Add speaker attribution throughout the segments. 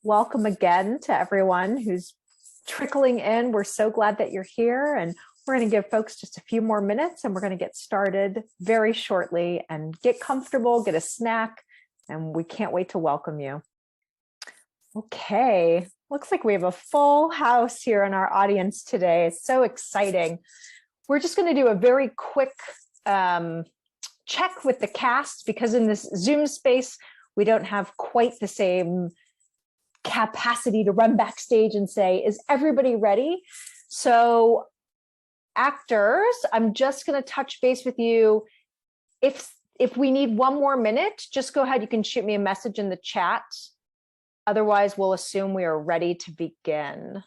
Speaker 1: welcome again to everyone who's trickling in. We're so glad that you're here, and we're going to give folks just a few more minutes and we're going to get started very shortly. And get comfortable, get a snack, and we can't wait to welcome you. Okay, looks like we have a full house here in our audience today. It's so exciting. We're just going to do a very quick check with the cast, because in this Zoom space, we don't have quite the same capacity to run backstage and say, is everybody ready? So actors, I'm just going to touch base with you. If we need one more minute, just go ahead. You can shoot me a message in the chat. Otherwise, we'll assume we are ready to begin.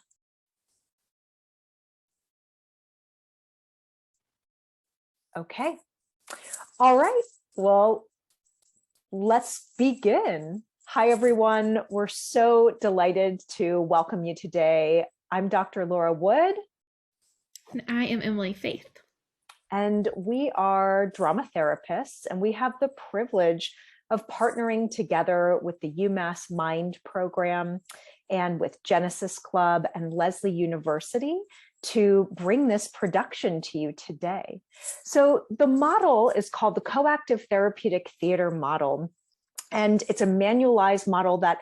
Speaker 1: Okay. All right. Well, let's begin. Hi, everyone. We're so delighted to welcome you today. I'm Dr. Laura Wood.
Speaker 2: And I am Emily Faith.
Speaker 1: And we are drama therapists, and we have the privilege of partnering together with the UMass MIND program and with Genesis Club and Lesley University to bring this production to you today. So the model is called the Co-Active Therapeutic Theater model, and it's a manualized model that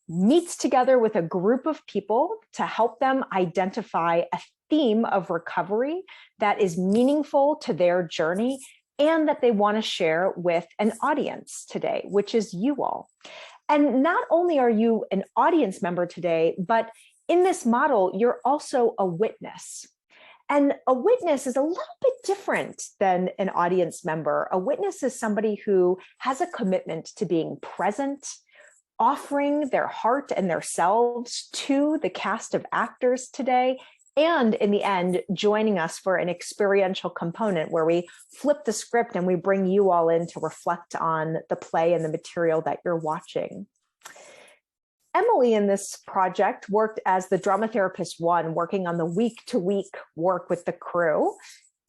Speaker 1: meets together with a group of people to help them identify a theme of recovery that is meaningful to their journey and that they want to share with an audience today, which is you all. And not only are you an audience member today, but in this model, you're also a witness. And a witness is a little bit different than an audience member. A witness is somebody who has a commitment to being present, offering their heart and their selves to the cast of actors today, and in the end, joining us for an experiential component where we flip the script and we bring you all in to reflect on the play and the material that you're watching. Emily in this project worked as the drama therapist one, working on the week-to-week work with the crew.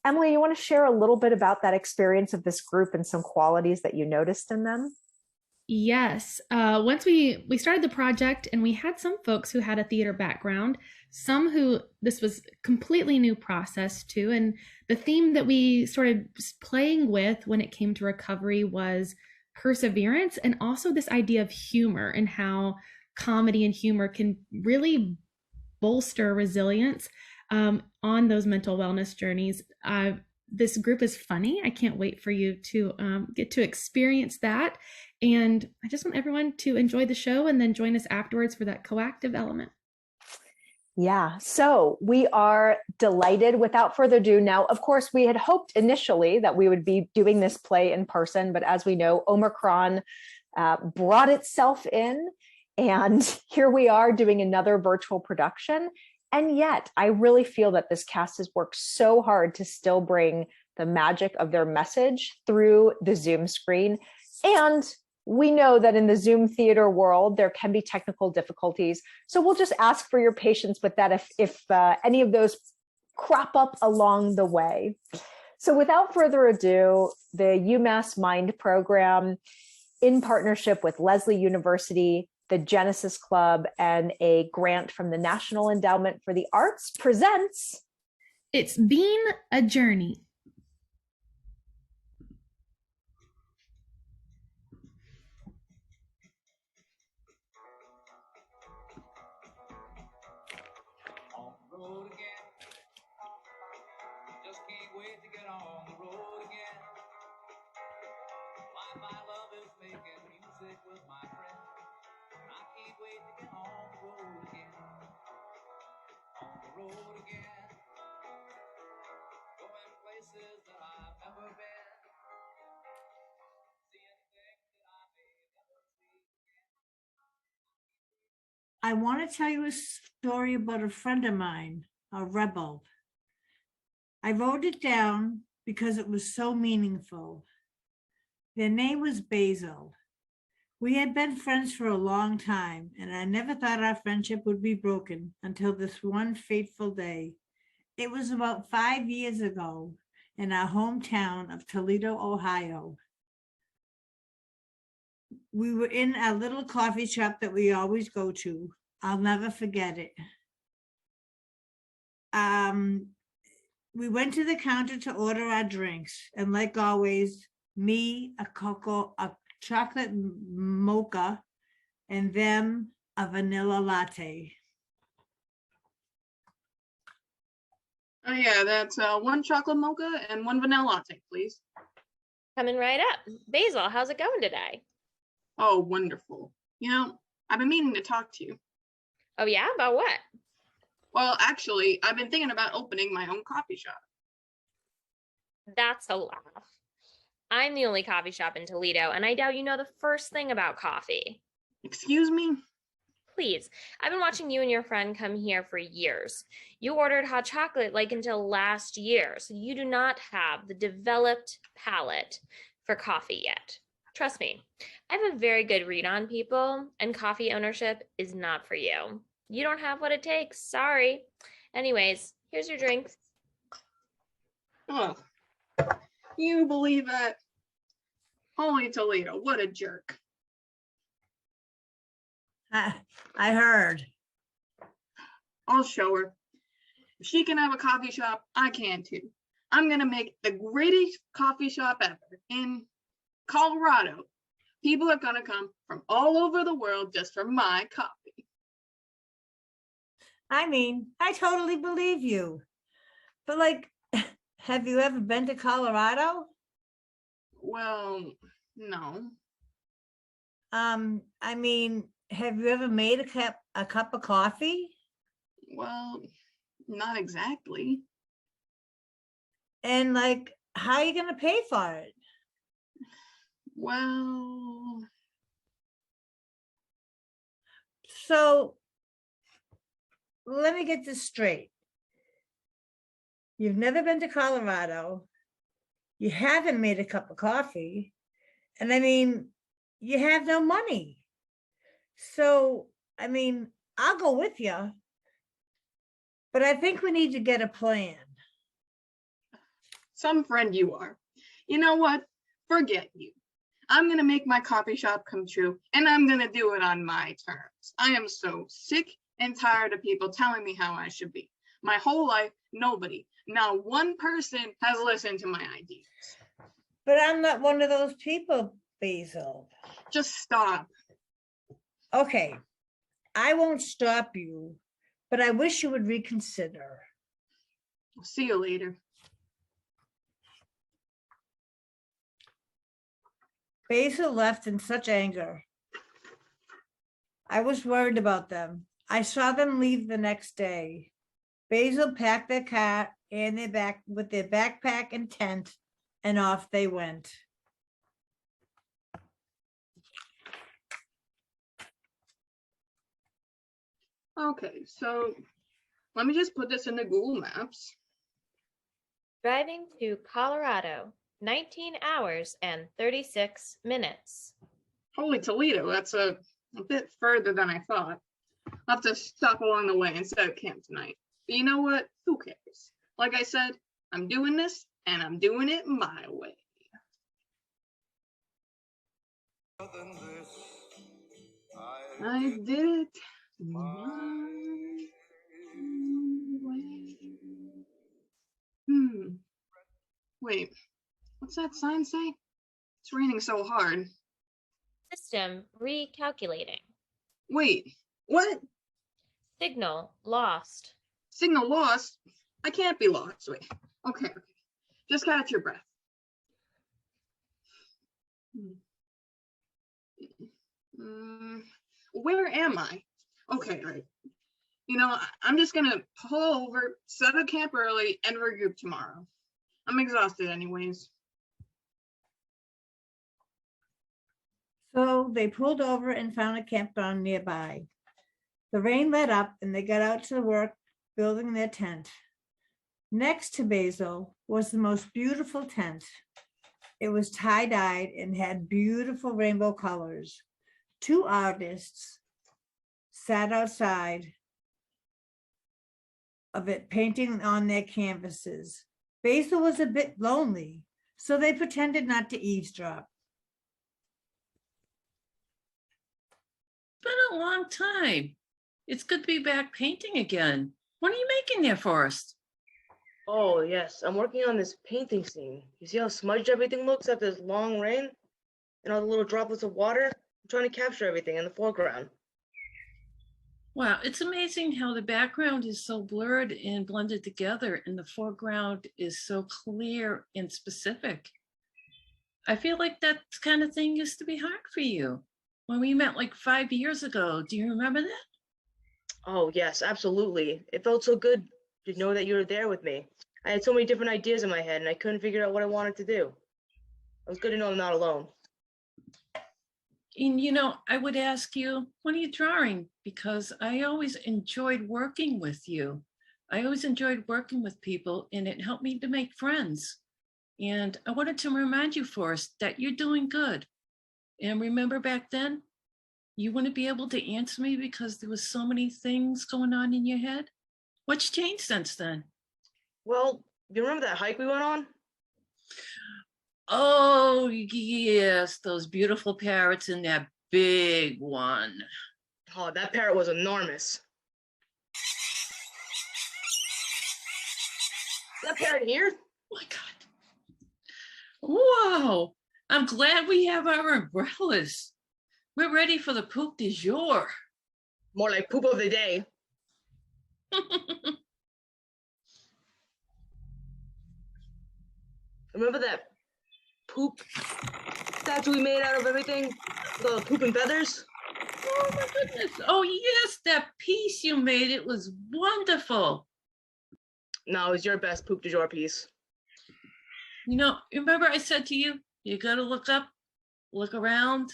Speaker 1: Emily, you want to share a little bit about that experience of this group and some qualities that you noticed in them?
Speaker 2: Yes. Once we started the project, and we had some folks who had a theater background, some who this was completely new process to, and the theme that we started playing with when it came to recovery was perseverance, and also this idea of humor and how comedy and humor can really bolster resilience on those mental wellness journeys. This group is funny. I can't wait for you to get to experience that. And I just want everyone to enjoy the show and then join us afterwards for that co-active element.
Speaker 1: Yeah, so we are delighted. Without further ado, now, of course, we had hoped initially that we would be doing this play in person, but as we know, Omicron brought itself in, and here we are doing another virtual production. And yet, I really feel that this cast has worked so hard to still bring the magic of their message through the Zoom screen. And we know that in the Zoom theater world, there can be technical difficulties. So we'll just ask for your patience with that if any of those crop up along the way. So without further ado, the UMass MIND program, in partnership with Lesley University, the Genesis Club, and a grant from the National Endowment for the Arts, presents
Speaker 2: It's Been a Journey.
Speaker 3: On the road again. Just can't wait to get on the road again. My love is making music with my friends. I can't wait to get on the road again. On the road again. Going places that I've never been. Seeing things that I may never see again.
Speaker 4: I want to tell you a story about a friend of mine, a rebel. I wrote it down because it was so meaningful. Their name was Basil. We had been friends for a long time, and I never thought our friendship would be broken until this one fateful day. It was about 5 years ago in our hometown of Toledo, Ohio. we were in a little coffee shop that we always go to. I'll never forget it. We went to the counter to order our drinks, and like always, me a chocolate mocha, and them a vanilla latte.
Speaker 5: Oh yeah, that's 1 chocolate mocha and 1 vanilla latte, please.
Speaker 6: Coming right up. Basil, how's it going today?
Speaker 5: Oh, wonderful. You know, I've been meaning to talk to you.
Speaker 6: Oh yeah, about what?
Speaker 5: Well, actually, I've been thinking about opening my own coffee shop.
Speaker 6: That's a laugh. I'm the only coffee shop in Toledo, and I doubt you know the first thing about coffee.
Speaker 5: Excuse me?
Speaker 6: Please, I've been watching you and your friend come here for years. You ordered hot chocolate like until last year, so you do not have the developed palate for coffee yet. Trust me, I have a very good read on people, and coffee ownership is not for you. You don't have what it takes, sorry. Anyways, here's your drinks.
Speaker 5: Oh, you believe that? Holy Toledo, what a jerk.
Speaker 4: I heard.
Speaker 5: I'll show her. If she can have a coffee shop, I can too. I'm gonna make the greatest coffee shop ever in Colorado. People are gonna come from all over the world just for my coffee.
Speaker 4: I mean, I totally believe you. But like, have you ever been to Colorado?
Speaker 5: Well, no.
Speaker 4: I mean, have you ever made a cup of coffee?
Speaker 5: Well, not exactly.
Speaker 4: And like, how are you gonna pay for it?
Speaker 5: Well,
Speaker 4: So let me get this straight. You've never been to Colorado. You haven't made a cup of coffee. And I mean, you have no money. So, I mean, I'll go with you. But I think we need to get a plan.
Speaker 5: some friend you are. You know what? Forget you. I'm gonna make my coffee shop come true, and I'm gonna do it on my terms. I am so sick and tired of people telling me how I should be. My whole life, nobody, not one person has listened to my ideas.
Speaker 4: But I'm not one of those people, Basil.
Speaker 5: Just stop.
Speaker 4: Okay, I won't stop you, but I wish you would reconsider.
Speaker 5: I'll see you later.
Speaker 4: Basil left in such anger. I was worried about them. I saw them leave the next day. Basil packed their car and their backpack and tent, and off they went.
Speaker 5: Okay, so let me just put this into Google Maps.
Speaker 6: Driving to Colorado, 19 hours and 36 minutes.
Speaker 5: Holy Toledo, that's a bit further than I thought. I'll have to stop along the way instead of camp tonight. But you know what? Who cares? Like I said, I'm doing this, and I'm doing it my way. I did it my way. Wait, what's that sign say? It's raining so hard.
Speaker 6: System recalculating.
Speaker 5: Wait, what?
Speaker 6: Signal lost.
Speaker 5: Signal lost? I can't be lost. Wait, okay. Just catch your breath. Where am I? Okay, all right. You know, I'm just gonna pull over, set up camp early, and regroup tomorrow. I'm exhausted anyways.
Speaker 4: So they pulled over and found a campground nearby. The rain let up and they got out to work building their tent. Next to Basil was the most beautiful tent. It was tie-dyed and had beautiful rainbow colors. Two artists sat outside of it painting on their canvases. Basil was a bit lonely, so they pretended not to eavesdrop.
Speaker 7: been a long time. It's good to be back painting again. What are you making there for us?
Speaker 8: Oh, yes, I'm working on this painting scene. You see how smudged everything looks after this long rain? And all the little droplets of water? I'm trying to capture everything in the foreground.
Speaker 7: Wow, it's amazing how the background is so blurred and blended together, and the foreground is so clear and specific. I feel like that kind of thing used to be hard for you when we met like 5 years ago. Do you remember that?
Speaker 8: Oh, yes, absolutely. It felt so good to know that you were there with me. I had so many different ideas in my head, and I couldn't figure out what I wanted to do. It was good to know I'm not alone.
Speaker 7: And I would ask you, what are you drawing? Because I always enjoyed working with you. I always enjoyed working with people, and it helped me to make friends. And I wanted to remind you, Forrest, that you're doing good. And remember back then, you wouldn't be able to answer me because there was so many things going on in your head. What's changed since then?
Speaker 8: Well, you remember that hike we went on?
Speaker 7: Oh, yes, those beautiful parrots in that big one.
Speaker 8: Oh, that parrot was enormous. Is that parrot here?
Speaker 7: Oh my God. Whoa, I'm glad we have our umbrellas. We're ready for the poop du jour.
Speaker 8: More like poop of the day. Remember that poop statue we made out of everything? The poop and feathers?
Speaker 7: Oh my goodness. Oh yes, that piece you made, it was wonderful.
Speaker 8: No, it was your best poop du jour piece.
Speaker 7: Remember I said to you, you gotta look up, look around,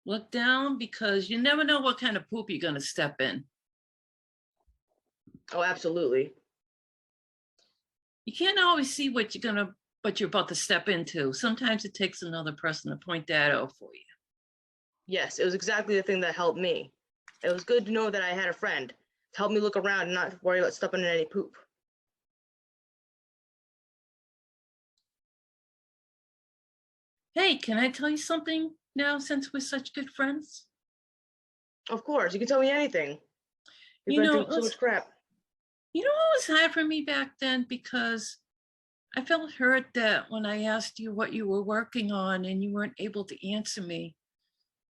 Speaker 7: look down, because you never know what kind of poop you're gonna step in.
Speaker 8: Oh, absolutely.
Speaker 7: You can't always see what you're about to step into. Sometimes it takes another person to point that out for you.
Speaker 8: Yes, it was exactly the thing that helped me. It was good to know that I had a friend to help me look around and not worry about stepping in any poop.
Speaker 7: Hey, can I tell you something now since we're such good friends?
Speaker 8: Of course, you can tell me anything. We've
Speaker 7: You
Speaker 8: been
Speaker 7: know,
Speaker 8: through so much crap.
Speaker 7: You know what was hard for me back then? Because I felt hurt that when I asked you what you were working on and you weren't able to answer me.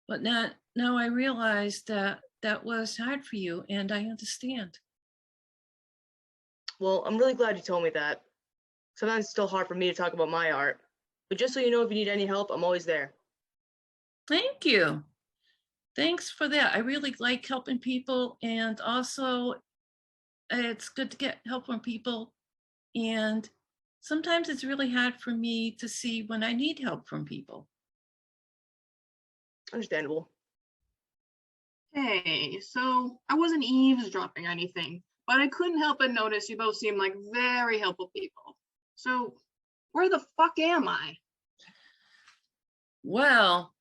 Speaker 7: But now I realize that that was hard for you, and I understand.
Speaker 8: Well, I'm really glad you told me that. Sometimes it's still hard for me to talk about my art. But just so you know, if you need any help, I'm always there.
Speaker 7: Thank you. Thanks for that. I really like helping people, and also it's good to get help from people. And sometimes it's really hard for me to see when I need help from people.
Speaker 8: Understandable.
Speaker 5: Hey, so I wasn't eavesdropping or anything, but I couldn't help but notice you both seem like very helpful people. So where the fuck am I?
Speaker 7: Well,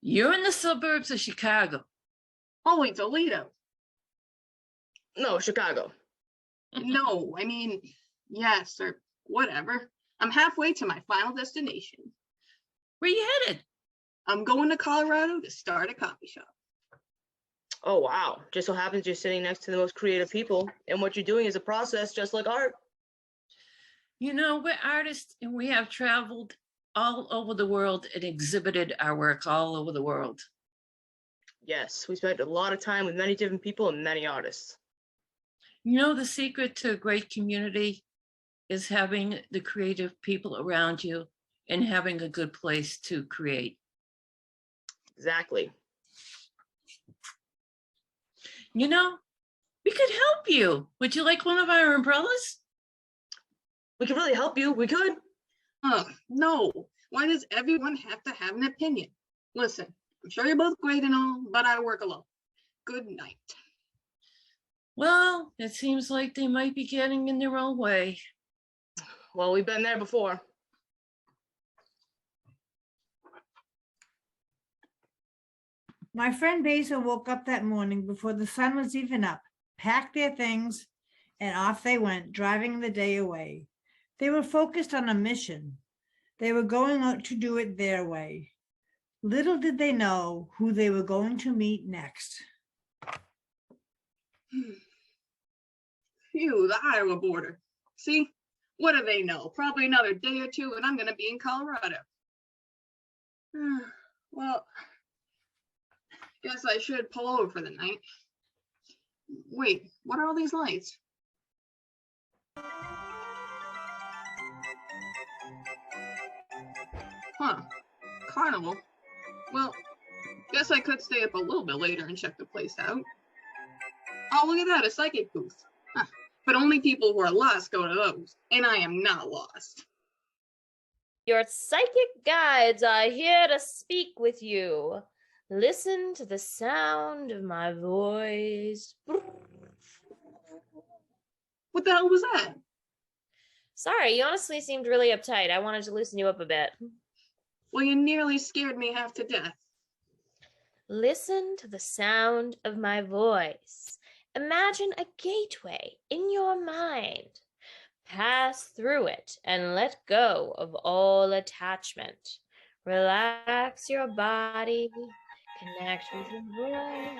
Speaker 7: you're in the suburbs of Chicago.
Speaker 5: Holy Toledo.
Speaker 8: No, Chicago.
Speaker 5: No, I mean, yes, or whatever. I'm halfway to my final destination.
Speaker 7: Where you headed?
Speaker 5: I'm going to Colorado to start a coffee shop.
Speaker 8: Oh, wow. Just so happens you're sitting next to the most creative people, and what you're doing is a process just like art.
Speaker 7: We're artists, and we have traveled all over the world and exhibited our work all over the world.
Speaker 8: Yes, we spent a lot of time with many different people and many artists.
Speaker 7: The secret to a great community is having the creative people around you and having a good place to create.
Speaker 8: Exactly.
Speaker 7: We could help you. Would you like one of our umbrellas?
Speaker 8: We could really help you. We could.
Speaker 5: No. Why does everyone have to have an opinion? Listen, I'm sure you're both great and all, but I work alone. Good night.
Speaker 7: Well, it seems like they might be getting in their own way.
Speaker 8: Well, we've been there before.
Speaker 4: My friend Basil woke up that morning before the sun was even up, packed their things, and off they went, driving the day away. They were focused on a mission. They were going out to do it their way. Little did they know who they were going to meet next.
Speaker 5: Phew, the Iowa border. See, what do they know? Probably another day or two and I'm gonna be in Colorado. Well, guess I should pull over for the night. Wait, what are all these lights? Huh, carnival? Well, guess I could stay up a little bit later and check the place out. Oh, look at that, a psychic booth. Huh. But only people who are lost go to those, and I am not lost.
Speaker 6: Your psychic guides are here to speak with you. Listen to the sound of my voice.
Speaker 5: What the hell was that?
Speaker 6: Sorry, you honestly seemed really uptight. I wanted to loosen you up a bit.
Speaker 5: Well, you nearly scared me half to death.
Speaker 6: Listen to the sound of my voice. Imagine a gateway in your mind. Pass through it and let go of all attachment. Relax your body. Connect with your voice.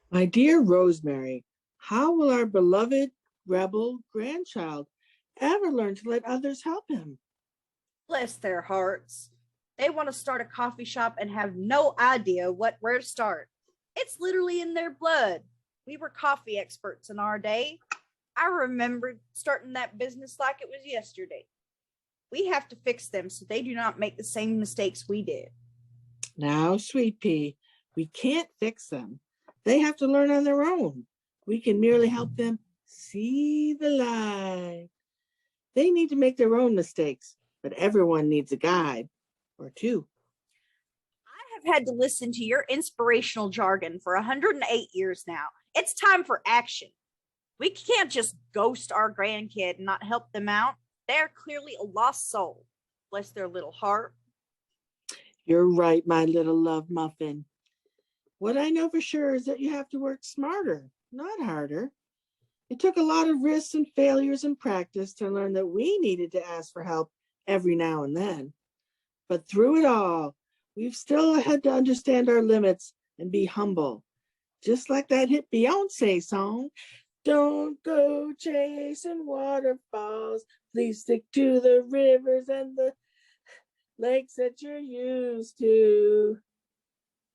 Speaker 9: My dear Rosemary, how will our beloved rebel grandchild ever learn to let others help him?
Speaker 10: Bless their hearts. They want to start a coffee shop and have no idea where to start. It's literally in their blood. We were coffee experts in our day. I remember starting that business like it was yesterday. We have to fix them so they do not make the same mistakes we did.
Speaker 9: Now, sweet pea, we can't fix them. They have to learn on their own. We can merely help them see the light. They need to make their own mistakes, but everyone needs a guide or two.
Speaker 10: I have had to listen to your inspirational jargon for 108 years now. It's time for action. We can't just ghost our grandkid and not help them out. They're clearly a lost soul. Bless their little heart.
Speaker 9: You're right, my little love muffin. What I know for sure is that you have to work smarter, not harder. It took a lot of risks and failures and practice to learn that we needed to ask for help every now and then. But through it all, we've still had to understand our limits and be humble. Just like that hit Beyonce song, don't go chasing waterfalls. Please stick to the rivers and the lakes that you're used to.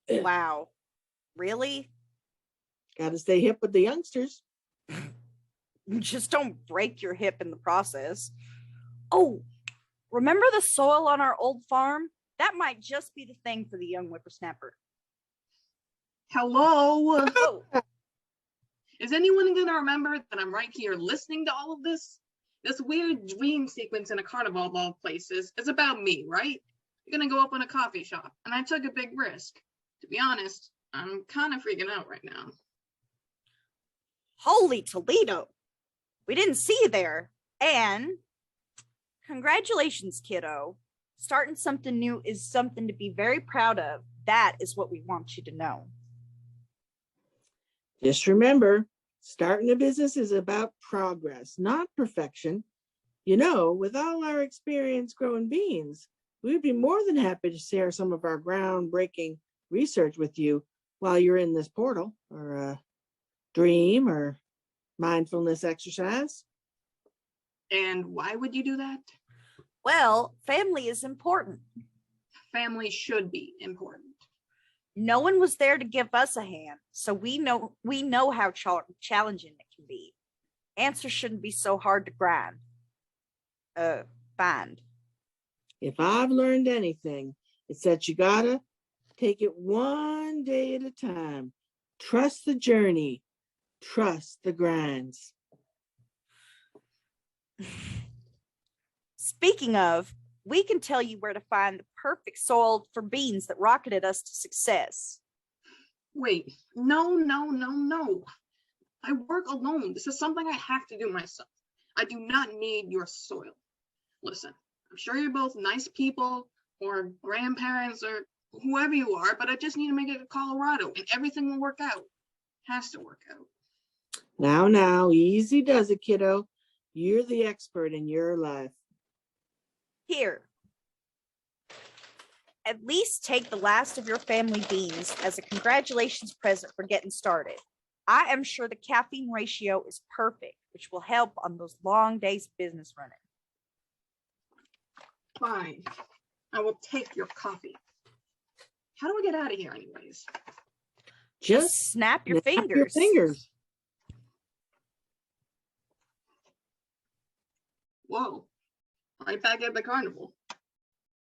Speaker 10: Wow. Really?
Speaker 9: Got to stay hip with the youngsters.
Speaker 10: Just don't break your hip in the process. Oh, remember the soil on our old farm? That might just be the thing for the young whippersnapper.
Speaker 5: Hello?
Speaker 10: Oh,
Speaker 5: Is anyone going to remember that I'm right here listening to all of this? This weird dream sequence in a carnival of all places is about me, right? I'm going to go up in a coffee shop, and I took a big risk. To be honest, I'm kind of freaking out right now.
Speaker 10: holy Toledo. We didn't see you there. And congratulations, kiddo. Starting something new is something to be very proud of. That is what we want you to know.
Speaker 9: Just remember, starting a business is about progress, not perfection. You know, with all our experience growing beans, we'd be more than happy to share some of our groundbreaking research with you while you're in this portal or a dream or mindfulness exercise.
Speaker 5: And why would you do that?
Speaker 10: Well, family is important.
Speaker 5: Family should be important.
Speaker 10: No one was there to give us a hand, so we know how challenging it can be. Answers shouldn't be so hard to find.
Speaker 9: If I've learned anything, it's that you gotta take it one day at a time. Trust the journey. Trust the grinds.
Speaker 10: Speaking of, we can tell you where to find the perfect soil for beans that rocketed us to success.
Speaker 5: Wait, no. I work alone. This is something I have to do myself. I do not need your soil. Listen, I'm sure you're both nice people or grandparents or whoever you are, but I just need to make it to Colorado and everything will work out. Has to work out.
Speaker 9: Now, easy does it, kiddo. You're the expert in your life.
Speaker 10: Here. At least take the last of your family beans as a congratulations present for getting started. I am sure the caffeine ratio is perfect, which will help on those long days business running.
Speaker 5: Fine. I will take your coffee. How do we get out of here anyways?
Speaker 10: Just snap your
Speaker 9: snap
Speaker 10: fingers.
Speaker 9: your fingers.
Speaker 5: Whoa. Right back at the carnival.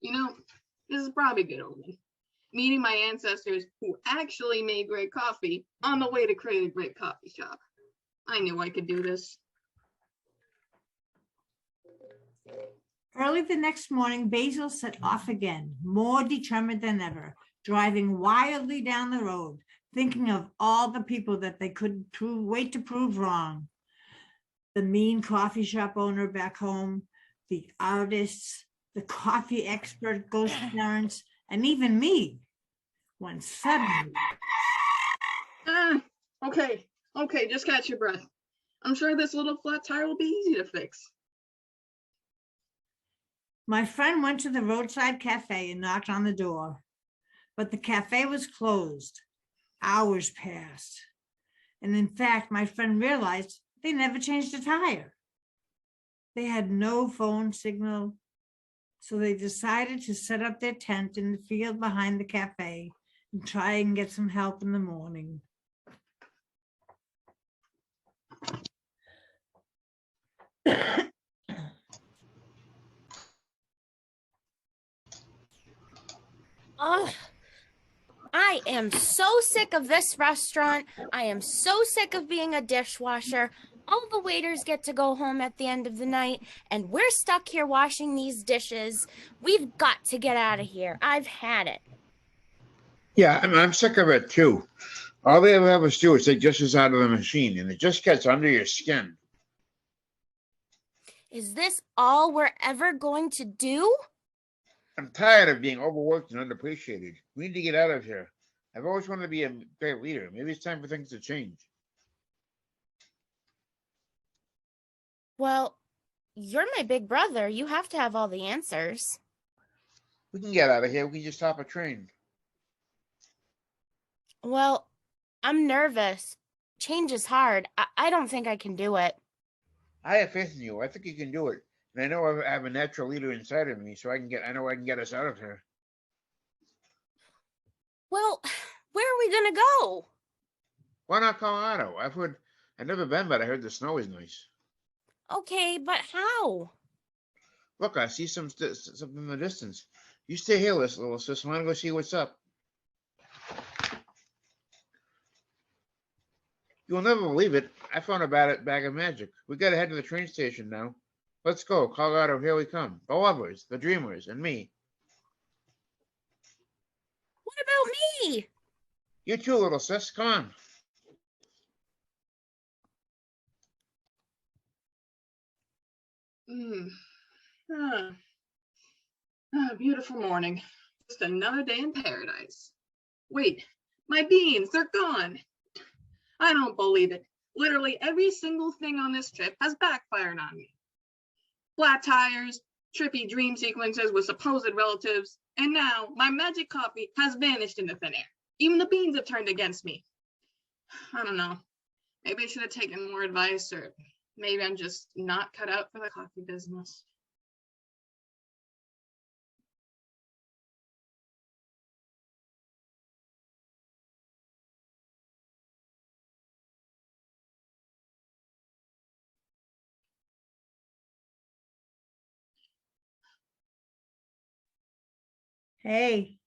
Speaker 5: You know, this is probably good omen. Meeting my ancestors who actually made great coffee on the way to create a great coffee shop. I knew I could do this.
Speaker 4: Early the next morning, Basil set off again, more determined than ever, driving wildly down the road, thinking of all the people that they couldn't wait to prove wrong. The mean coffee shop owner back home, the artists, the coffee expert ghost parents, and even me. When suddenly,
Speaker 5: Okay, just catch your breath. I'm sure this little flat tire will be easy to fix.
Speaker 4: my friend went to the roadside cafe and knocked on the door, but the cafe was closed. Hours passed. And in fact, my friend realized they never changed a tire. They had no phone signal, so they decided to set up their tent in the field behind the cafe and try and get some help in the morning.
Speaker 11: Ugh. I am so sick of this restaurant. I am so sick of being a dishwasher. All the waiters get to go home at the end of the night, and we're stuck here washing these dishes. We've got to get out of here. I've had it.
Speaker 12: Yeah, I'm sick of it too. All they ever have us do is take dishes out of the machine, and it just gets under your skin.
Speaker 11: Is this all we're ever going to do?
Speaker 12: I'm tired of being overworked and underappreciated. We need to get out of here. I've always wanted to be a great leader. Maybe it's time for things to change.
Speaker 11: Well, you're my big brother. You have to have all the answers.
Speaker 12: We can get out of here. We can just stop a train.
Speaker 11: Well, I'm nervous. Change is hard. I don't think I can do it.
Speaker 12: I have faith in you. I think you can do it. And I know I have a natural leader inside of me, so I know I can get us out of here.
Speaker 11: Well, where are we gonna go?
Speaker 12: Why not Colorado? I've never been, but I heard the snow is nice.
Speaker 11: Okay, but how?
Speaker 12: Look, I see something in the distance. You stay here, little sis. I want to go see what's up. You'll never believe it. I found a bag of magic. We gotta head to the train station now. Let's go, Colorado, here we come. The lovers, the dreamers, and me.
Speaker 11: What about me?
Speaker 12: You too, little sis. Come on.
Speaker 5: Beautiful morning. Just another day in paradise. Wait, my beans, they're gone. I don't believe it. Literally every single thing on this trip has backfired on me. Flat tires, trippy dream sequences with supposed relatives, and now my magic coffee has vanished into thin air. Even the beans have turned against me. I don't know. Maybe I should have taken more advice, or maybe I'm just not cut out for the coffee business.
Speaker 4: Hey,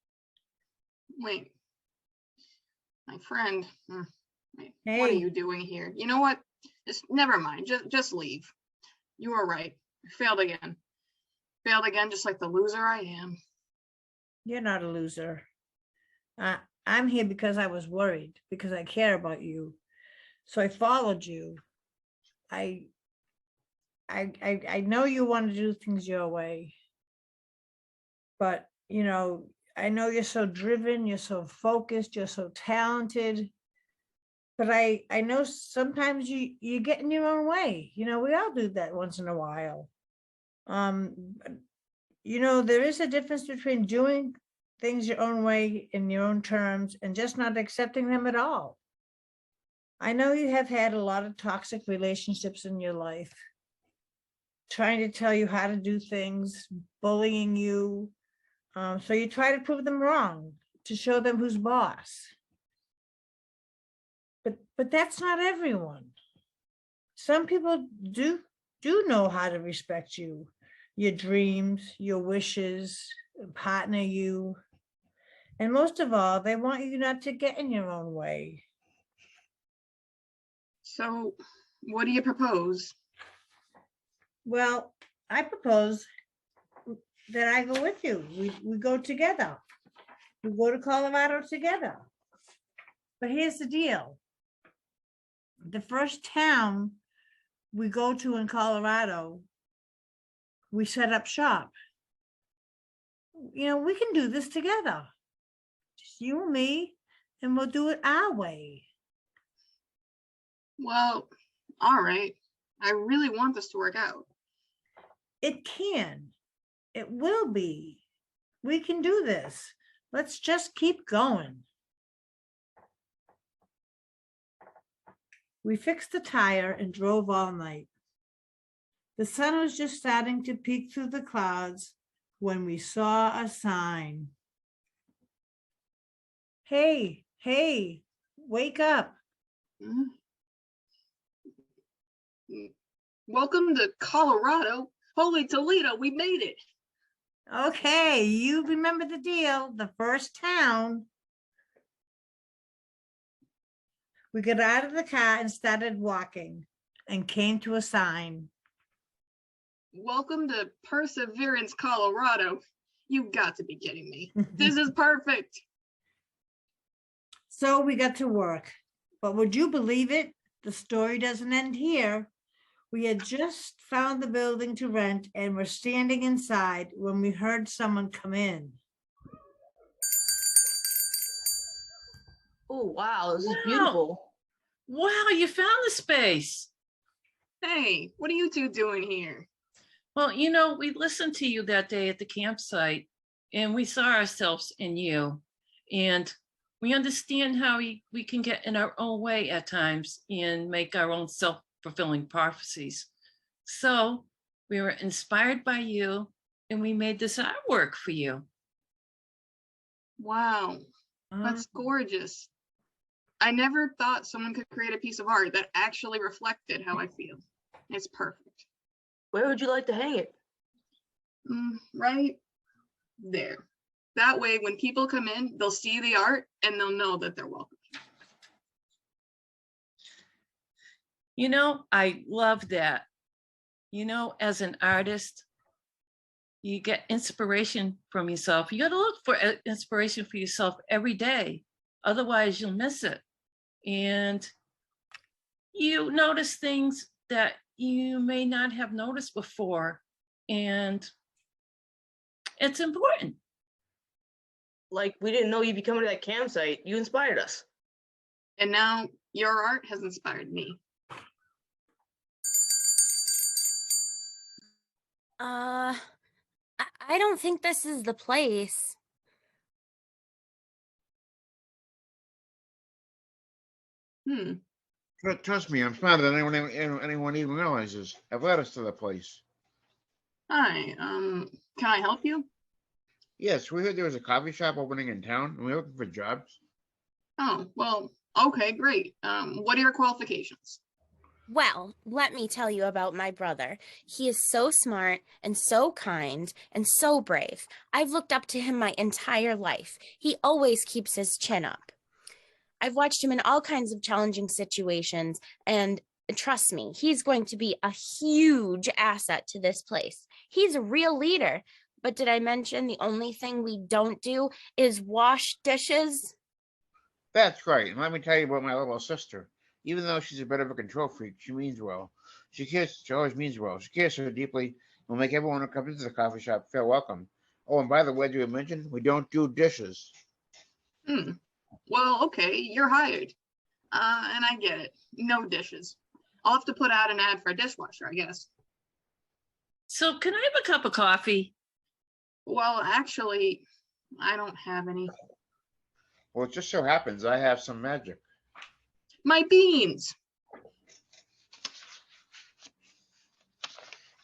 Speaker 5: Wait, my friend. Wait,
Speaker 4: Hey.
Speaker 5: What are you doing here? You know what? Just never mind. Just leave. You were right. I failed again. Failed again, just like the loser I am.
Speaker 4: you're not a loser. I'm here because I was worried, because I care about you. So I followed you. I know you want to do things your way, but you know, I know you're so driven, you're so focused, you're so talented. But I know sometimes you get in your own way. We all do that once in a while. There is a difference between doing things your own way in your own terms and just not accepting them at all. I know you have had a lot of toxic relationships in your life, trying to tell you how to do things, bullying you. So you try to prove them wrong to show them who's boss. But that's not everyone. Some people do know how to respect you, your dreams, your wishes, partner you. And most of all, they want you not to get in your own way.
Speaker 5: So what do you propose?
Speaker 4: Well, I propose that I go with you. We go together. We go to Colorado together. But here's the deal. The first town we go to in Colorado, we set up shop. We can do this together. Just you and me, and we'll do it our way.
Speaker 5: Well, all right. I really want this to work out.
Speaker 4: It can. It will be. We can do this. Let's just keep going. We fixed the tire and drove all night. The sun was just starting to peek through the clouds when we saw a sign. Hey, wake up.
Speaker 5: Welcome to Colorado. Holy Toledo, we made it.
Speaker 4: Okay, you remember the deal. The first town. We got out of the car and started walking and came to a sign.
Speaker 5: Welcome to Perseverance, Colorado. You've got to be kidding me. This is perfect.
Speaker 4: So we got to work. But would you believe it? The story doesn't end here. We had just found the building to rent and were standing inside when we heard someone come in.
Speaker 8: Oh, wow, this is beautiful.
Speaker 7: Wow, you found the space.
Speaker 5: Hey, what are you two doing here?
Speaker 7: Well, we listened to you that day at the campsite, and we saw ourselves in you. And we understand how we can get in our own way at times and make our own self-fulfilling prophecies. So we were inspired by you, and we made this artwork for you.
Speaker 5: Wow, that's gorgeous. I never thought someone could create a piece of art that actually reflected how I feel. It's perfect.
Speaker 8: Where would you like to hang it?
Speaker 5: Right there. That way, when people come in, they'll see the art and they'll know that they're welcome.
Speaker 7: I love that. As an artist, you get inspiration from yourself. You got to look for inspiration for yourself every day. Otherwise, you'll miss it. And you notice things that you may not have noticed before. And it's important.
Speaker 8: Like, we didn't know you'd be coming to that campsite. You inspired us.
Speaker 5: And now your art has inspired me.
Speaker 11: I don't think this is the place.
Speaker 12: Trust me, I'm smarter than anyone even realizes. I've led us to the place.
Speaker 5: Hi, can I help you?
Speaker 12: Yes, we heard there was a coffee shop opening in town, and we're looking for jobs.
Speaker 5: Oh, well, okay, great. What are your qualifications?
Speaker 11: Well, let me tell you about my brother. He is so smart and so kind and so brave. I've looked up to him my entire life. He always keeps his chin up. I've watched him in all kinds of challenging situations, and trust me, he's going to be a huge asset to this place. He's a real leader. But did I mention the only thing we don't do is wash dishes?
Speaker 12: That's right. And let me tell you about my little sister. Even though she's a bit of a control freak, she means well. She always means well. She cares so deeply, and will make everyone who comes into the coffee shop feel welcome. Oh, and by the way, did we mention we don't do dishes?
Speaker 5: Well, okay, you're hired. And I get it. No dishes. I'll have to put out an ad for a dishwasher, I guess.
Speaker 7: So can I have a cup of coffee?
Speaker 5: Well, actually, I don't have any.
Speaker 12: Well, it just so happens I have some magic.
Speaker 5: My beans.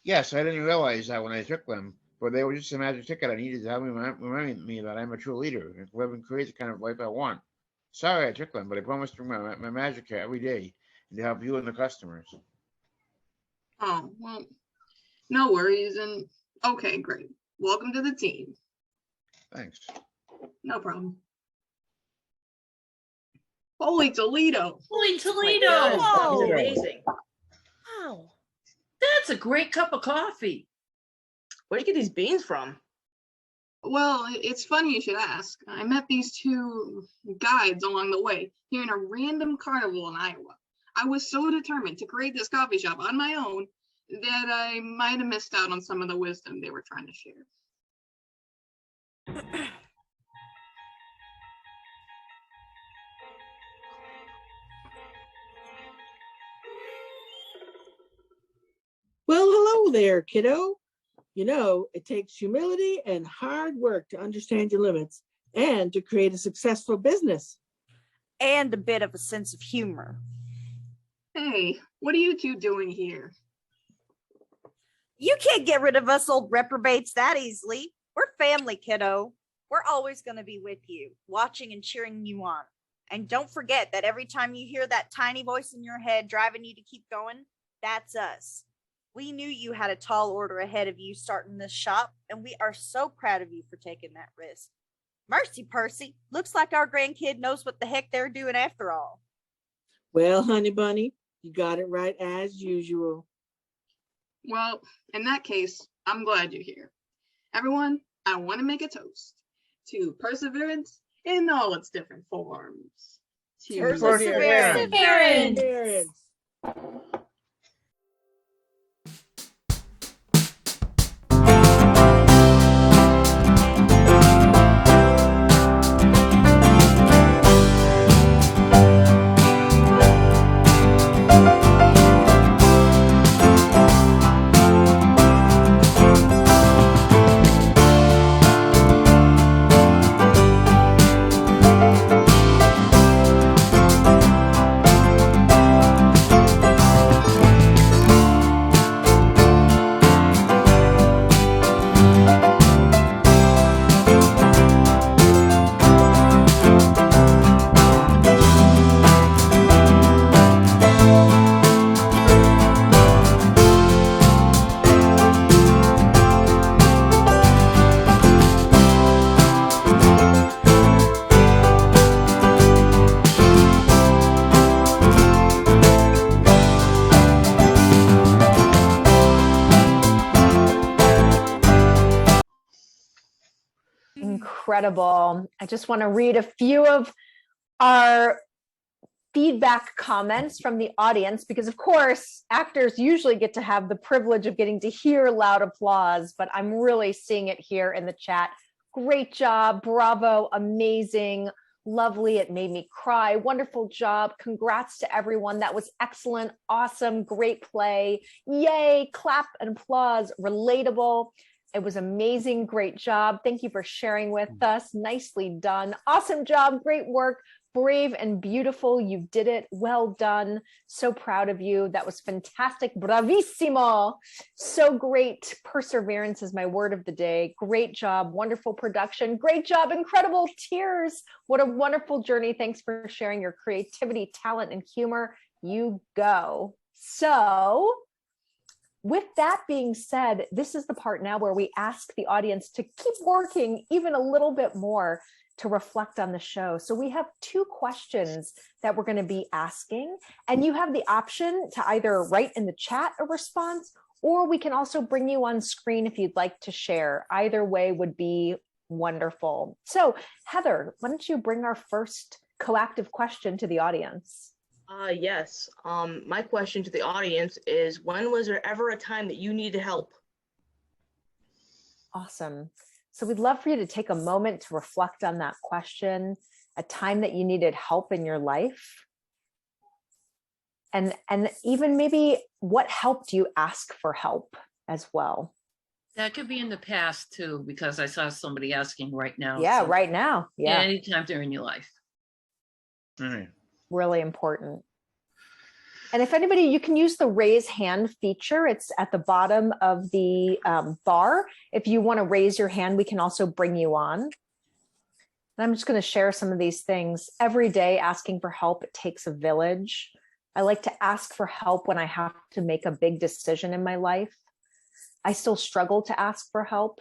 Speaker 12: Yes, I didn't realize that when I took them, but they were just a magic ticket I needed to help me remind me that I'm a true leader and live and create the kind of life I want. Sorry I took them, but I promise to bring my magic here every day and to help you and the customers.
Speaker 5: Oh, well, no worries. And okay, great. Welcome to the team.
Speaker 12: Thanks.
Speaker 5: No problem. Holy Toledo.
Speaker 7: Holy Toledo!
Speaker 8: Yes, that was
Speaker 11: Whoa.
Speaker 8: amazing.
Speaker 11: Wow.
Speaker 7: That's a great cup of coffee.
Speaker 8: Where'd you get these beans from?
Speaker 5: Well, it's funny you should ask. I met these two guides along the way here in a random carnival in Iowa. I was so determined to create this coffee shop on my own that I might have missed out on some of the wisdom they were trying to share.
Speaker 9: Well, hello there, kiddo. You know, it takes humility and hard work to understand your limits and to create a successful business.
Speaker 10: And a bit of a sense of humor.
Speaker 5: Hey, what are you two doing here?
Speaker 10: You can't get rid of us old reprobates that easily. We're family, kiddo. We're always going to be with you, watching and cheering you on. And don't forget that every time you hear that tiny voice in your head driving you to keep going, that's us. We knew you had a tall order ahead of you starting this shop, and we are so proud of you for taking that risk. Mercy, Percy. Looks like our grandkid knows what the heck they're doing after all.
Speaker 9: Well, honey bunny, you got it right as usual.
Speaker 5: Well, in that case, I'm glad you're here. Everyone, I want to make a toast to perseverance in all its different forms. To
Speaker 12: Perseverance.
Speaker 9: Perseverance.
Speaker 1: Incredible. I just want to read a few of our feedback comments from the audience because, of course, actors usually get to have the privilege of getting to hear loud applause, but I'm really seeing it here in the chat. Great job. Bravo. Amazing. Lovely. It made me cry. Wonderful job. Congrats to everyone. That was excellent. Awesome. Great play. Yay. Clap and applause. Relatable. It was amazing. Great job. Thank you for sharing with us. Nicely done. Awesome job. Great work. Brave and beautiful. You did it. Well done. So proud of you. That was fantastic. Bravissimo. So great. Perseverance is my word of the day. Great job. Wonderful production. Great job. Incredible tears. What a wonderful journey. Thanks for sharing your creativity, talent, and humor. You go. So, with that being said, this is the part now where we ask the audience to keep working even a little bit more to reflect on the show. So we have two questions that we're going to be asking, and you have the option to either write in the chat a response, or we can also bring you on screen if you'd like to share. Either way would be wonderful. So Heather, why don't you bring our first co-active question to the audience?
Speaker 8: Yes. My question to the audience is, when was there ever a time that you needed help?
Speaker 1: Awesome. So we'd love for you to take a moment to reflect on that question, a time that you needed help in your life. and even maybe what helped you ask for help as well.
Speaker 7: That could be in the past too, because I saw somebody asking right now.
Speaker 1: Yeah,
Speaker 7: so-
Speaker 1: right now. Yeah,
Speaker 7: anytime during your life.
Speaker 1: really important. And if anybody, you can use the raise hand feature. It's at the bottom of the bar. If you want to raise your hand, we can also bring you on. And I'm just going to share some of these things. Every day, asking for help, it takes a village. I like to ask for help when I have to make a big decision in my life. I still struggle to ask for help.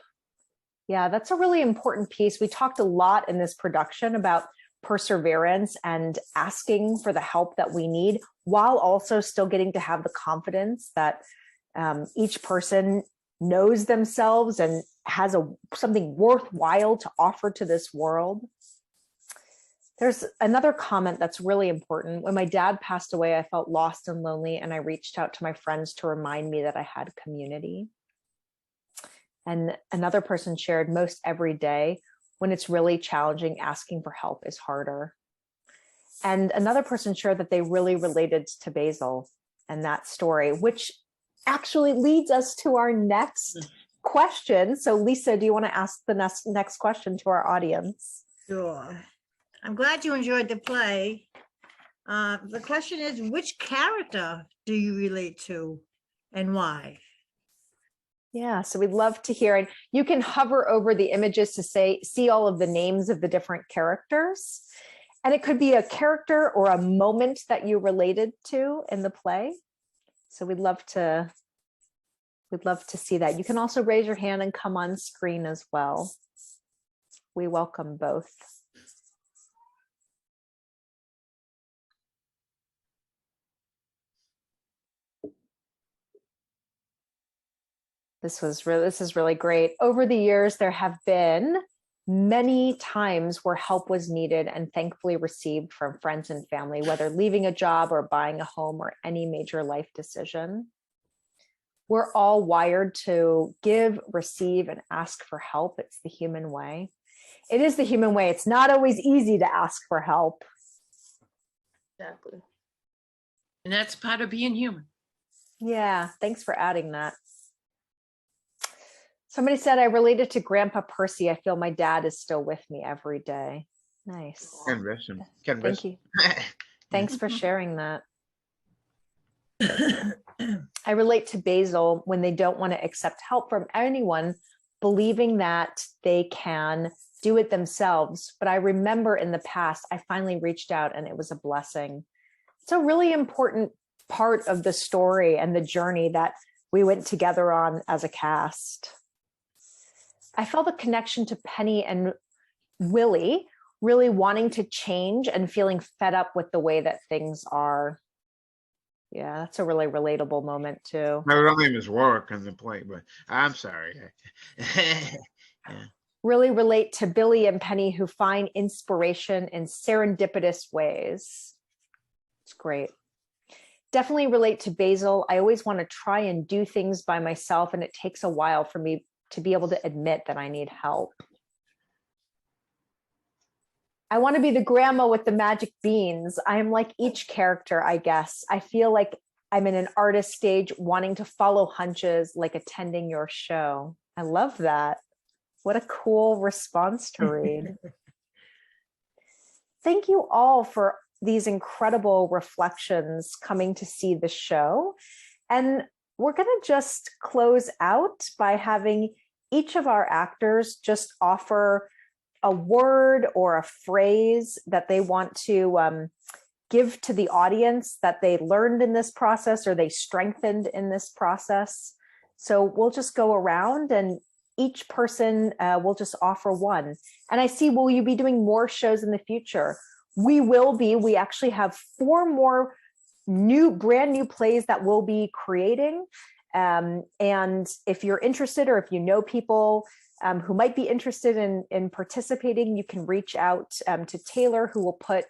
Speaker 1: Yeah, that's a really important piece. We talked a lot in this production about perseverance and asking for the help that we need, while also still getting to have the confidence that each person knows themselves and has something worthwhile to offer to this world. There's another comment that's really important. When my dad passed away, I felt lost and lonely, and I reached out to my friends to remind me that I had community. And another person shared, most every day, when it's really challenging, asking for help is harder. And another person shared that they really related to Basil and that story, which actually leads us to our next question. So Lisa, do you want to ask the next question to our audience?
Speaker 4: Sure. I'm glad you enjoyed the play. The question is, which character do you relate to and why?
Speaker 1: Yeah, so we'd love to hear. And you can hover over the images to see all of the names of the different characters. And it could be a character or a moment that you related to in the play. So we'd love to see that. You can also raise your hand and come on screen as well. We welcome both. This is really great. Over the years, there have been many times where help was needed and thankfully received from friends and family, whether leaving a job or buying a home or any major life decision. We're all wired to give, receive, and ask for help. It's the human way. It is the human way. It's not always easy to ask for help.
Speaker 8: Exactly.
Speaker 7: And that's part of being human.
Speaker 1: Yeah, thanks for adding that. Somebody said, I related to Grandpa Percy. I feel my dad is still with me every day. Nice.
Speaker 12: Can rest him.
Speaker 1: Thank you. Thanks for sharing that. I relate to Basil when they don't want to accept help from anyone, believing that they can do it themselves. But I remember in the past, I finally reached out and it was a blessing. It's a really important part of the story and the journey that we went together on as a cast. I felt a connection to Penny and Willie, really wanting to change and feeling fed up with the way that things are. Yeah, that's a really relatable moment too.
Speaker 12: My real name is Warwick in the play, but I'm sorry. Yeah.
Speaker 1: Really relate to Billy and Penny, who find inspiration in serendipitous ways. It's great. Definitely relate to Basil. I always want to try and do things by myself, and it takes a while for me to be able to admit that I need help. I want to be the grandma with the magic beans. I am like each character, I guess. I feel like I'm in an artist stage wanting to follow hunches, like attending your show. I love that. What a cool response to read. Thank you all for these incredible reflections coming to see the show. And we're going to just close out by having each of our actors just offer a word or a phrase that they want to give to the audience that they learned in this process or they strengthened in this process. So we'll just go around and each person will just offer one. And I see, will you be doing more shows in the future? We will be. We actually have 4 more brand new plays that we'll be creating. And if you're interested or if you know people who might be interested in participating, you can reach out to Taylor, who will put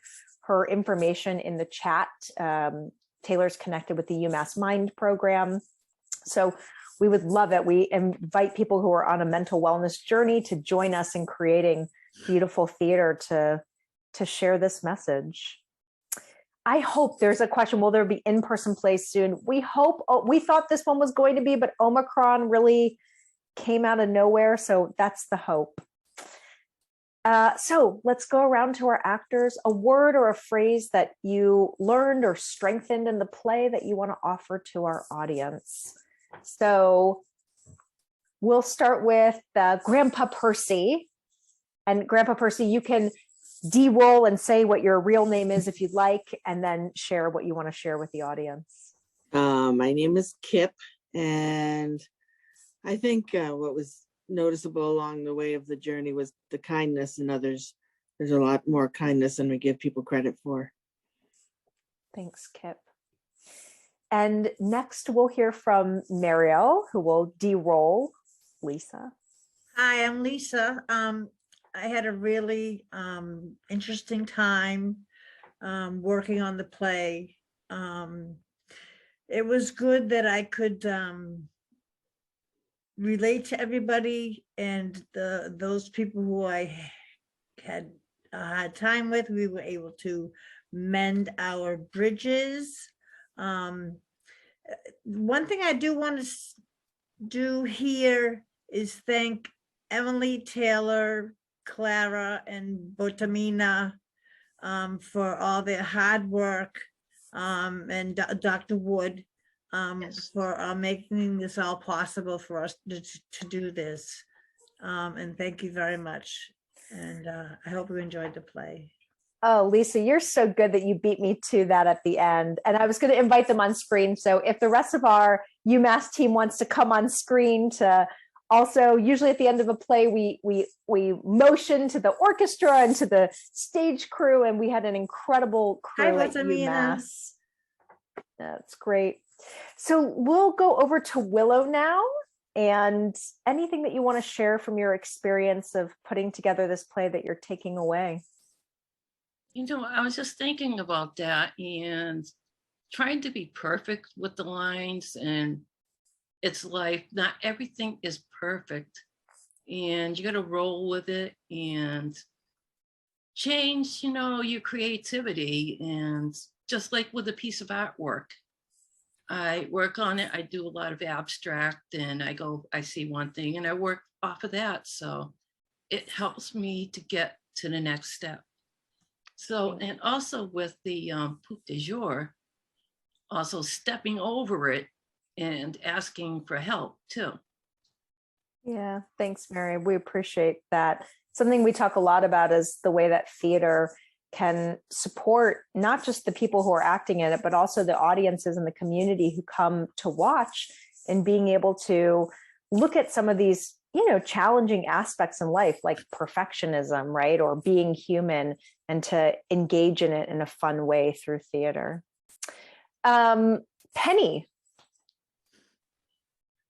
Speaker 1: her information in the chat. Taylor's connected with the UMass MIND program. So we would love it. We invite people who are on a mental wellness journey to join us in creating beautiful theater to share this message. I hope there's a question. Will there be in-person plays soon? We hope. We thought this one was going to be, but Omicron really came out of nowhere. So that's the hope. So let's go around to our actors. A word or a phrase that you learned or strengthened in the play that you want to offer to our audience. So we'll start with Grandpa Percy. And Grandpa Percy, you can de-roll and say what your real name is if you'd like, and then share what you want to share with the audience.
Speaker 9: My name is Kip, and I think what was noticeable along the way of the journey was the kindness in others. There's a lot more kindness than we give people credit for.
Speaker 1: Thanks, Kip. And next we'll hear from Mariel, who will de-roll Lisa.
Speaker 4: Hi, I'm Lisa. I had a really interesting time working on the play. It was good that I could relate to everybody, and those people who I had time with, we were able to mend our bridges. One thing I do want to do here is thank Emily, Taylor, Clara, and Botamina for all their hard work, and Dr. Wood for making this all possible for us to do this. And thank you very much. And I hope you enjoyed the play.
Speaker 1: Oh, Lisa, you're so good that you beat me to that at the end. And I was going to invite them on screen. So if the rest of our UMass team wants to come on screen to also, usually at the end of a play, we motion to the orchestra and to the stage crew, and we had an incredible crew at UMass. That's great. So we'll go over to Willow now, and anything that you want to share from your experience of putting together this play that you're taking away.
Speaker 7: You know, I was just thinking about that and trying to be perfect with the lines, and it's like not everything is perfect, and you got to roll with it and change, you know, your creativity. And just like with a piece of artwork, I work on it. I do a lot of abstract, and I see one thing and I work off of that. So it helps me to get to the next step. So, and also with the poupe de jour, also stepping over it and asking for help too.
Speaker 1: Yeah, thanks, Mary. We appreciate that. Something we talk a lot about is the way that theater can support not just the people who are acting in it, but also the audiences and the community who come to watch, and being able to look at some of these, you know, challenging aspects in life, like perfectionism, right? Or being human, and to engage in it in a fun way through theater. Penny.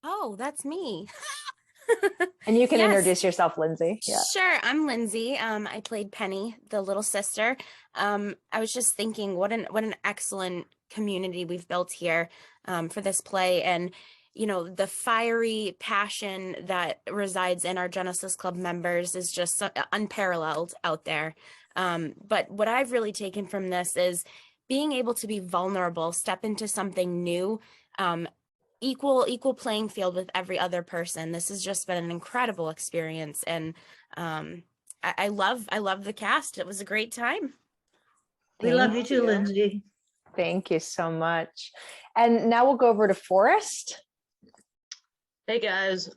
Speaker 11: Oh, that's me.
Speaker 1: And you can
Speaker 11: Yes.
Speaker 1: introduce yourself, Lindsay. Yeah.
Speaker 11: Sure, I'm Lindsay. I played Penny, the little sister. I was just thinking, what an excellent community we've built here for this play, and you know, the fiery passion that resides in our Genesis Club members is just unparalleled out there. But what I've really taken from this is being able to be vulnerable, step into something new, equal playing field with every other person. This has just been an incredible experience, and I love the cast. It was a great time.
Speaker 4: We love you too, Lindsay.
Speaker 1: Thank you so much. And now we'll go over to Forrest.
Speaker 8: Hey guys,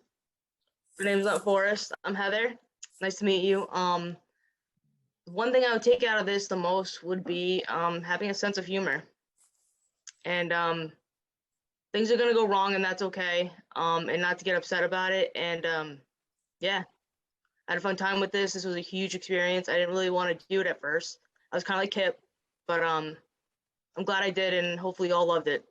Speaker 8: my name's not Forrest. I'm Heather. Nice to meet you. One thing I would take out of this the most would be having a sense of humor. And things are gonna go wrong, and that's okay. And not to get upset about it. And yeah, I had a fun time with this. This was a huge experience. I didn't really want to do it at first. I was kind of like Kip, but I'm glad I did, and hopefully you all loved it.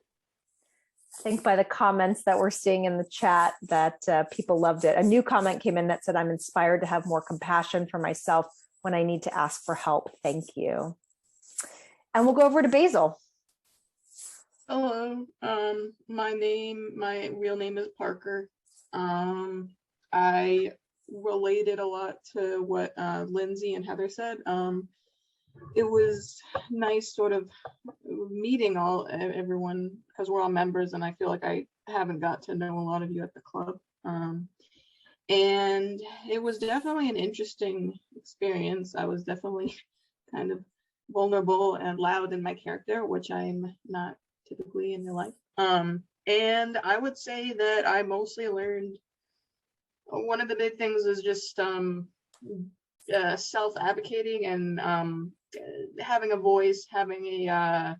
Speaker 1: I think by the comments that we're seeing in the chat that people loved it. A new comment came in that said, I'm inspired to have more compassion for myself when I need to ask for help. Thank you. And we'll go over to Basil.
Speaker 13: Hello, my real name is Parker. I related a lot to what Lindsay and Heather said. It was nice sort of meeting everyone, because we're all members, and I feel like I haven't got to know a lot of you at the club. And it was definitely an interesting experience. I was definitely kind of vulnerable and loud in my character, which I'm not typically in real life. And I would say that I mostly learned, one of the big things is just self-advocating and having a voice, having a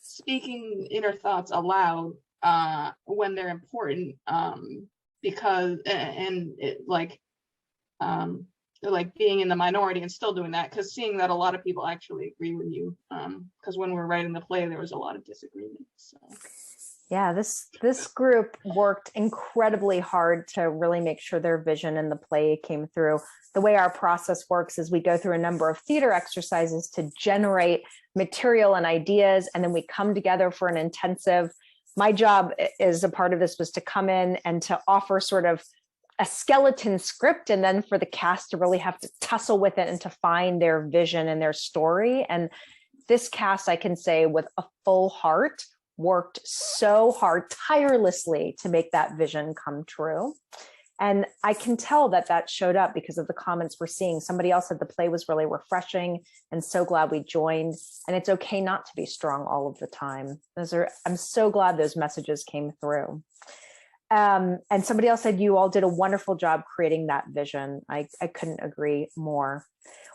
Speaker 13: speaking inner thoughts aloud when they're important, because and it, like being in the minority and still doing that, because seeing that a lot of people actually agree with you, because when we were writing the play there was a lot of disagreement. So
Speaker 1: yeah, this group worked incredibly hard to really make sure their vision in the play came through. The way our process works is we go through a number of theater exercises to generate material and ideas, and then we come together for an intensive. My job as a part of this was to come in and to offer sort of a skeleton script, and then for the cast to really have to tussle with it and to find their vision and their story. And this cast, I can say with a full heart, worked so hard, tirelessly, to make that vision come true. And I can tell that showed up because of the comments we're seeing. Somebody else said the play was really refreshing and so glad we joined. And it's okay not to be strong all of the time. I'm so glad those messages came through. And somebody else said you all did a wonderful job creating that vision. I couldn't agree more.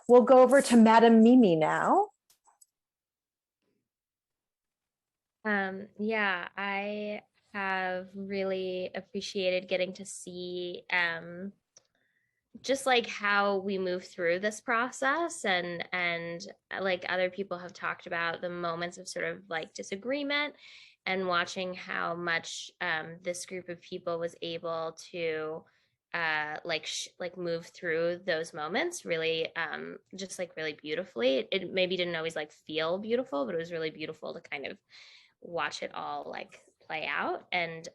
Speaker 1: We'll go over to Madam Mimi now.
Speaker 6: Yeah, I have really appreciated getting to see just like how we move through this process, and like other people have talked about the moments of sort of like disagreement, and watching how much this group of people was able to like move through those moments really just like really beautifully. It maybe didn't always like feel beautiful, but it was really beautiful to kind of watch it all like play out, and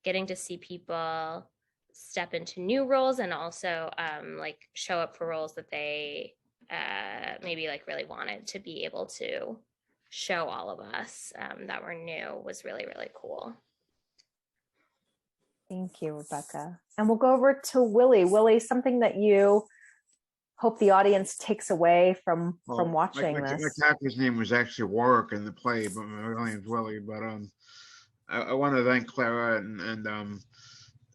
Speaker 6: getting to see people step into new roles, and also like show up for roles that they maybe like really wanted to be able to show all of us that were new, was really, really cool.
Speaker 1: Thank you, Rebecca. And we'll go over to Willie. Willie, something that you hope the audience takes away from watching this.
Speaker 12: My character's name was actually Warwick in the play, but my real name's Willie. But I want to thank Clara and the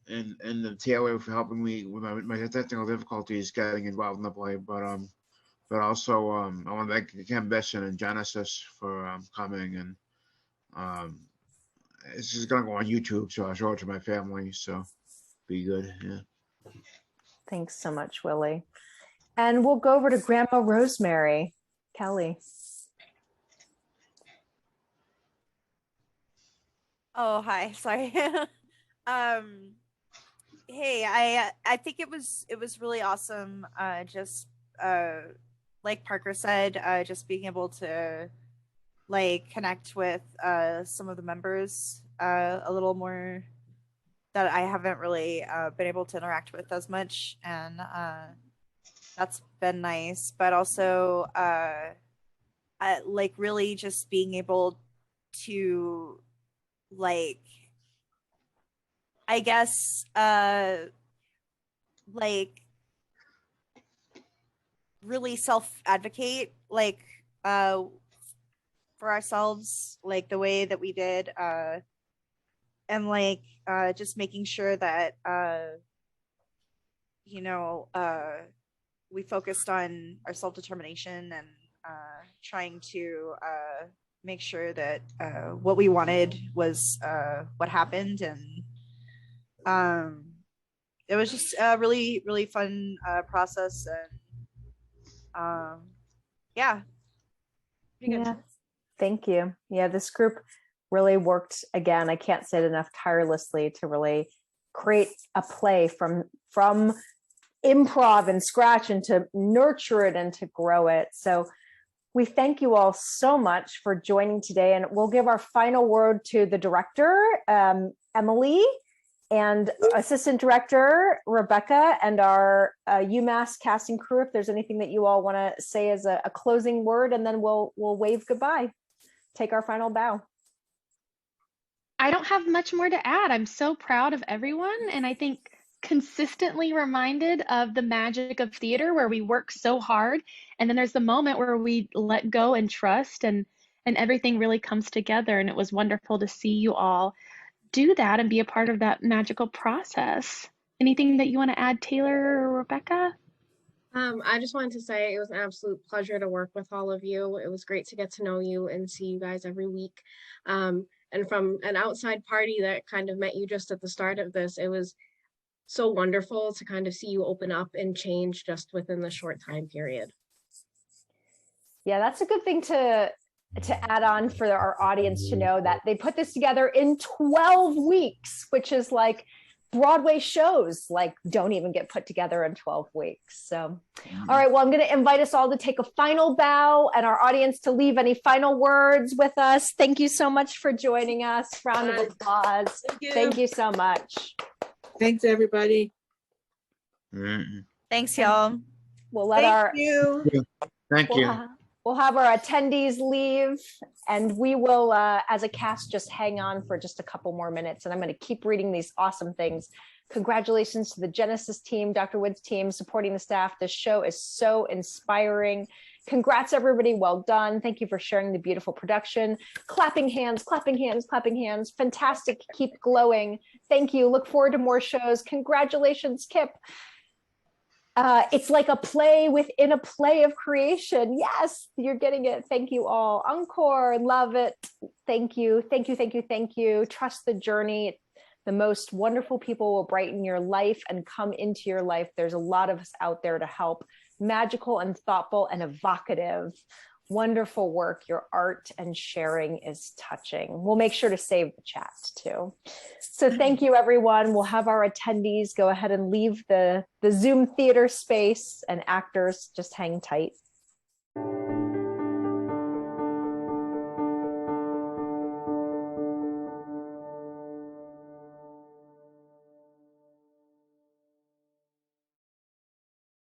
Speaker 12: TLA for helping me with my technical difficulties getting involved in the play. But also I want to thank Ken Besson and Genesis for coming, and it's just gonna go on YouTube, so I'll show it to my family. So be good. Yeah.
Speaker 1: Thanks so much, Willie. And we'll go over to Grandma Rosemary. Kelly.
Speaker 10: Oh, hi. Sorry. Hey, I think it was really awesome. Just like Parker said, just being able to like connect with some of the members a little more that I haven't really been able to interact with as much, and that's been nice. But also like really just being able to like, I guess like really self-advocate like for ourselves, like the way that we did, and like just making sure that you know, we focused on our self-determination, and trying to make sure that what we wanted was what happened. And it was just a really, really fun process. And yeah.
Speaker 1: Yeah, thank you. Yeah, this group really worked, again, I can't say it enough, tirelessly to really create a play from improv and scratch, and to nurture it and to grow it. So we thank you all so much for joining today, and we'll give our final word to the director, Emily, and assistant director, Rebecca, and our UMass casting crew, if there's anything that you all want to say as a closing word, and then we'll wave goodbye. take our final bow.
Speaker 2: I don't have much more to add. I'm so proud of everyone, and I think consistently reminded of the magic of theater where we work so hard, and then there's the moment where we let go and trust, and everything really comes together. And it was wonderful to see you all do that and be a part of that magical process. Anything that you want to add, Taylor or Rebecca?
Speaker 14: I just wanted to say it was an absolute pleasure to work with all of you. It was great to get to know you and see you guys every week. And from an outside party that kind of met you just at the start of this, it was so wonderful to kind of see you open up and change just within the short time period.
Speaker 1: Yeah, that's a good thing to add on for our audience to know, that they put this together in 12 weeks, which is like Broadway shows like don't even get put together in 12 weeks. So, all right, well, I'm going to invite us all to take a final bow and our audience to leave any final words with us. Thank you so much for joining us. Round of applause. Thank you so much.
Speaker 9: Thanks, everybody.
Speaker 10: Thanks, y'all.
Speaker 1: We'll let
Speaker 12: Thank you.
Speaker 1: We'll have our attendees leave, and we will, as a cast, just hang on for just a couple more minutes. And I'm going to keep reading these awesome things. Congratulations to the Genesis team, Dr. Wood's team, supporting the staff. This show is so inspiring. Congrats, everybody. Well done. Thank you for sharing the beautiful production. Clapping hands, clapping hands, clapping hands. Fantastic. Keep glowing. Thank you. Look forward to more shows. Congratulations, Kip. It's like a play within a play of creation. Yes, you're getting it. Thank you all. Encore, love it. Thank you. Thank you. Thank you. Thank you. Trust the journey. The most wonderful people will brighten your life and come into your life. There's a lot of us out there to help. Magical and thoughtful and evocative. Wonderful work. Your art and sharing is touching. We'll make sure to save the chat too. So thank you, everyone. We'll have our attendees go ahead and leave the Zoom theater space, and actors just hang tight.